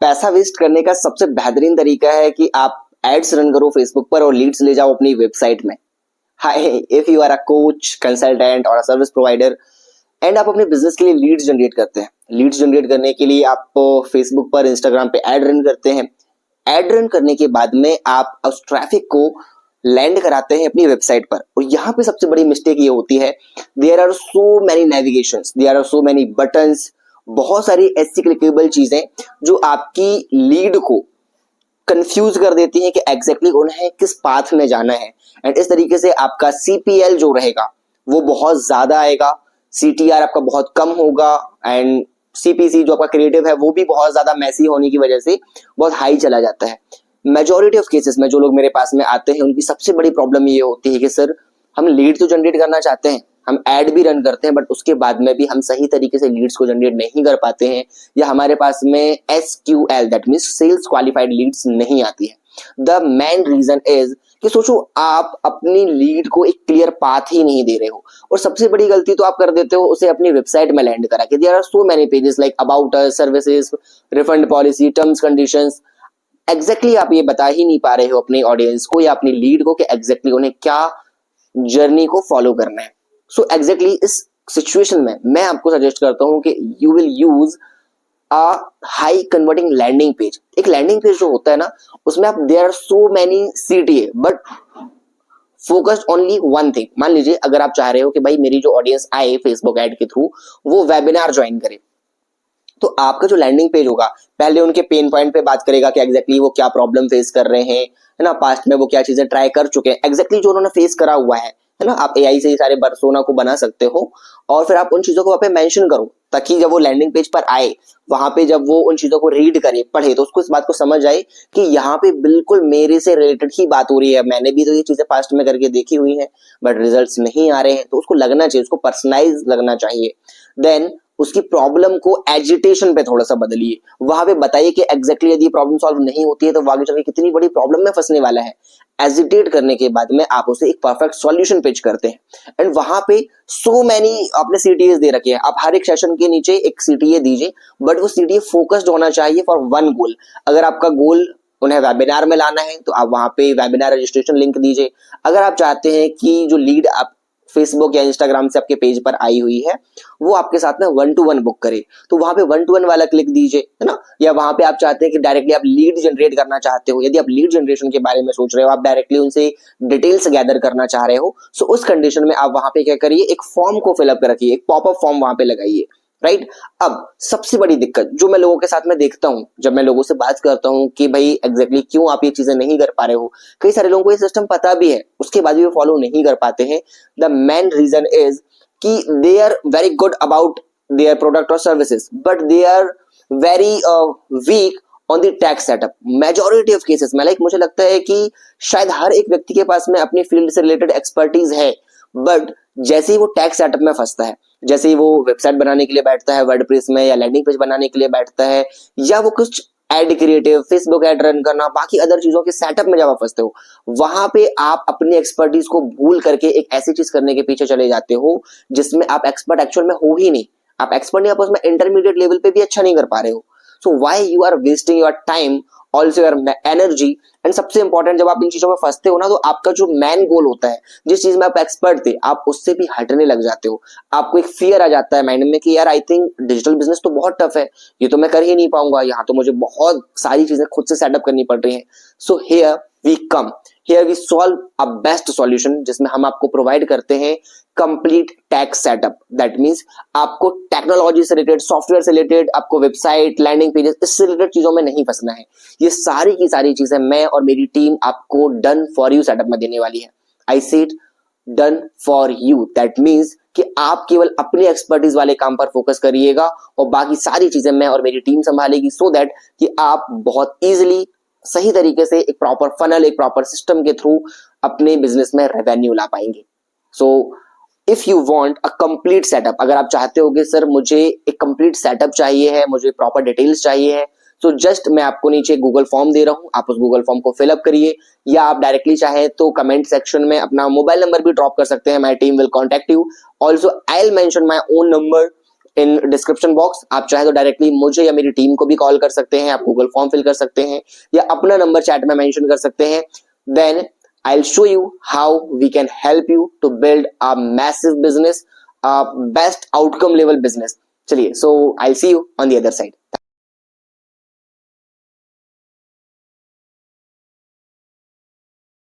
पैसा वेस्ट करने का सबसे बेहतरीन तरीका है कि आप एड्स रन करो फेसबुक पर और लीड्स ले जाओ अपनी वेबसाइट में। Hi, if you are a coach, consultant और अ सर्विस प्रोवाइडर एंड आप अपने बिजनेस के लिए लीड्स जनरेट करते हैं, लीड्स जनरेट करने के लिए आप फेसबुक पर, इंस्टाग्राम पे ऐड रन करते हैं। ऐड रन करने के बाद में आप उस ट्रैफिक को लैंड कराते हैं अपनी वेबसाइट पर। और यहाँ पे सबसे बड़ी मिस्टेक ये होती है, there are so many navigations, there are so many buttons, बहुत सारी ऐसी क्लिकेबल चीजें जो आपकी लीड को कंफ्यूज कर देती है कि एग्जैक्टली उन्हें किस पाथ में जाना है। एंड इस तरीके से आपका सीपीएल जो रहेगा वो बहुत ज्यादा आएगा, सीटीआर आपका बहुत कम होगा एंड सीपीसी जो आपका क्रिएटिव है वो भी बहुत ज्यादा मैसी होने की वजह से बहुत हाई चला जाता है। मेजॉरिटी ऑफ केसेस में जो लोग मेरे पास में आते हैं उनकी सबसे बड़ी प्रॉब्लम ये होती है कि सर हम लीड तो जनरेट करना चाहते हैं, हम ऐड भी रन करते हैं, बट उसके बाद में भी हम सही तरीके से लीड्स को जनरेट नहीं कर पाते हैं, या हमारे पास में SQL that means sales qualified leads नहीं आती है। द मेन रीजन इज कि सोचो आप अपनी लीड को एक क्लियर पाथ ही नहीं दे रहे हो, और सबसे बड़ी गलती तो आप कर देते हो उसे अपनी वेबसाइट में लैंड करा के। There are so many pages like about us, services, refund policy, terms conditions. Exactly आप ये बता ही नहीं पा रहे हो अपनी ऑडियंस को या अपनी लीड को कि एग्जैक्टली उन्हें क्या जर्नी को फॉलो करना है। सो एग्जैक्टली इस सिचुएशन में मैं आपको सजेस्ट करता हूं कि you will use a high converting landing page. एक लैंडिंग पेज जो होता है ना, उसमें आप there are so many CTA but focused only one thing. मान लीजिए अगर आप चाह रहे हो कि भाई मेरी जो ऑडियंस आए फेसबुक ऐड के थ्रू वो वेबिनार ज्वाइन करे, तो आपका जो लैंडिंग पेज होगा पहले उनके पेन पॉइंट पे बात करेगा कि एग्जैक्टली वो क्या प्रॉब्लम फेस कर रहे हैं, है ना, पास्ट में वो क्या चीजें ट्राई कर चुके हैं, एग्जैक्टली जो उन्होंने फेस करा हुआ है ना। आप एआई से ही सारे पर्सोना को बना सकते हो और फिर आप उन चीजों को वहां पे मेंशन करो, ताकि जब वो लैंडिंग पेज पर आए, वहां पे जब वो उन चीजों को रीड करे, पढ़े, तो उसको इस बात को समझ आए कि यहाँ पे बिल्कुल मेरे से रिलेटेड ही बात हो रही है, मैंने भी तो ये चीजें पास्ट में करके देखी हुई हैं बट रिजल्ट्स नहीं आ रहे हैं। तो उसको लगना चाहिए, उसको पर्सनलाइज लगना चाहिए। देन उसकी प्रॉब्लम को एजिटेशन पे थोड़ा सा बदलिए, वहां पे बताइए कि एग्जैक्टली यदि प्रॉब्लम सॉल्व नहीं होती है तो आगे चल के कितनी बड़ी प्रॉब्लम में फंसने वाला है। एजिटेट करने के बाद में आप उसे एक परफेक्ट सॉल्यूशन पिच करते हैं एंड वहां पे सो मैनी आपने सीटीएस दे रखे हैं, आप हर एक सेशन के नीचे एक सीटीए दीजिए, बट वो सीटीए फोकस्ड होना चाहिए फॉर वन गोल। अगर आपका गोल उन्हें वेबिनार में लाना है तो आप वहां पे वेबिनार रजिस्ट्रेशन लिंक दीजिए। अगर आप चाहते हैं कि जो लीड आप फेसबुक या इंस्टाग्राम से आपके पेज पर आई हुई है वो आपके साथ में 1-to-1 बुक करे, तो वहां पे 1-to-1 वाला क्लिक दीजिए, है ना। या वहां पे आप चाहते हैं कि डायरेक्टली आप लीड जनरेट करना चाहते हो, यदि आप लीड जनरेशन के बारे में सोच रहे हो, आप डायरेक्टली उनसे डिटेल्स गैदर करना चाह रहे हो, सो उस कंडीशन में आप वहां पे क्या करिए, एक फॉर्म को फिलअप कर रखिए, एक पॉपअप फॉर्म वहां पे लगाइए, राइट। अब सबसे बड़ी दिक्कत जो मैं लोगों के साथ में देखता हूं, जब मैं लोगों से बात करता हूं कि भाई एग्जैक्टली क्यों आप ये चीजें नहीं कर पा रहे हो, कई सारे लोगों को ये सिस्टम पता भी है उसके बाद भी वो फॉलो नहीं कर पाते हैं। द मेन रीजन इज कि they are very good about their product और services but they are very weak on the tax setup. Majority of cases में मुझे लगता है कि शायद हर एक व्यक्ति के पास में अपनी फील्ड से रिलेटेड एक्सपर्टीज है, बट जैसे ही वो टैक्स सेटअप में फंसता है, जैसे ही वो वेबसाइट बनाने के लिए बैठता है वर्डप्रेस में या लैंडिंग पेज बनाने के लिए बैठता है, या वो कुछ ad creative Facebook ad run करना बाकी अदर चीजों के सेटअप में जब आप फंसते हो, वहां पे आप अपनी एक्सपर्टीज को भूल करके एक ऐसी चीज करने के पीछे चले जाते हो जिसमें आप एक्सपर्ट एक्चुअल में हो ही नहीं। आप एक्सपर्ट नहीं, आप उसमें इंटरमीडिएट लेवल पे भी अच्छा नहीं कर पा रहे हो। So why you are wasting your time, also your energy. And सबसे इंपॉर्टेंट, जब आप इन चीजों में फंसते हो ना, तो आपका जो मेन गोल होता है, जिस चीज में आप एक्सपर्ट थे, आप उससे भी हटने लग जाते हो। आपको एक फियर आ जाता है माइंड में कि यार आई थिंक डिजिटल बिजनेस तो बहुत टफ है, ये तो मैं कर ही नहीं पाऊंगा, यहाँ तो मुझे बहुत सारी चीजें खुद से सेटअप करनी पड़ रही हैं। So here we come, here we solve a best solution, जिसमें हम आपको प्रोवाइड करते हैं complete tax setup. That means आपको टेक्नोलॉजी से रिलेटेड, सॉफ्टवेयर से रिलेटेड, आपको वेबसाइट, लैंडिंग पेजेस, इससे रिलेटेड चीजों में नहीं फंसना है। ये सारी की सारी चीजें मैं और मेरी टीम आपको डन फॉर यू सेटअप में देने वाली है। I said done for you, that means कि आप केवल अपनी एक्सपर्टीज वाले काम पर फोकस करिएगा और बाकी सारी चीजें मैं और मेरी टीम संभालेगी, सो दैट कि आप बहुत इजीली सही तरीके से एक प्रॉपर फनल, एक प्रॉपर सिस्टम के थ्रू अपने बिजनेस में रेवेन्यू ला पाएंगे। So if you want a complete setup, अगर आप चाहते हो कि सर मुझे एक कंप्लीट सेटअप चाहिए है, मुझे प्रॉपर डिटेल्स चाहिए है, तो जस्ट मैं आपको नीचे गूगल फॉर्म दे रहा हूं, आप उस गूगल फॉर्म को फिलअप करिए, या आप डायरेक्टली चाहे तो कमेंट सेक्शन में अपना मोबाइल नंबर भी ड्रॉप कर सकते हैं। My team will contact you. Also I will mention my own number in description box. आप चाहे तो डायरेक्टली मुझे या मेरी टीम को भी कॉल कर सकते हैं, आप गूगल फॉर्म फिल कर सकते हैं या अपना नंबर चैट में मेंशन कर सकते हैं। Then I'll show you how we can help you to build a massive business, a best outcome level business. चलिए, so I'll see you on the other side.